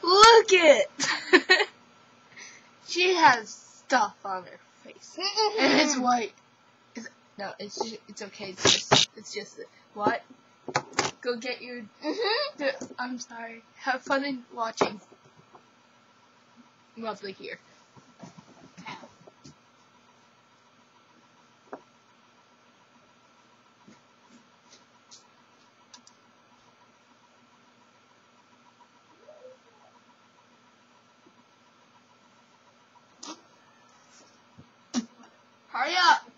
Look it! She has stuff on her face. And it's white. No, it's okay. It's just what? Go get your. I'm sorry. Have fun in watching. Lovely here. Hurry up!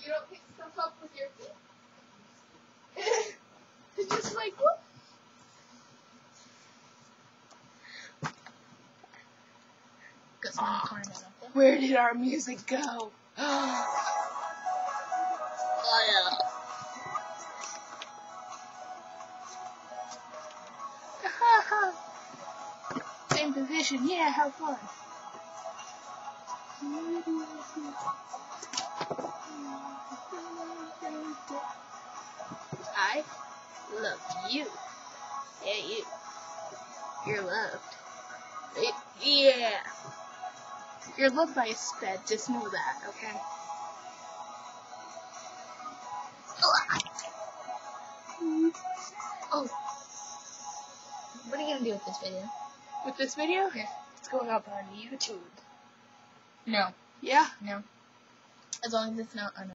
You don't pick stuff up with your feet. It's just like what? Where did our music go? Oh yeah. Same position, yeah, have fun. I love you. Yeah, you. You're loved. Yeah. You're loved by a sped, just know that, okay? Oh. What are you gonna do with this video? With this video? Yeah. It's going up on YouTube. No. Yeah? No. As long as it's not on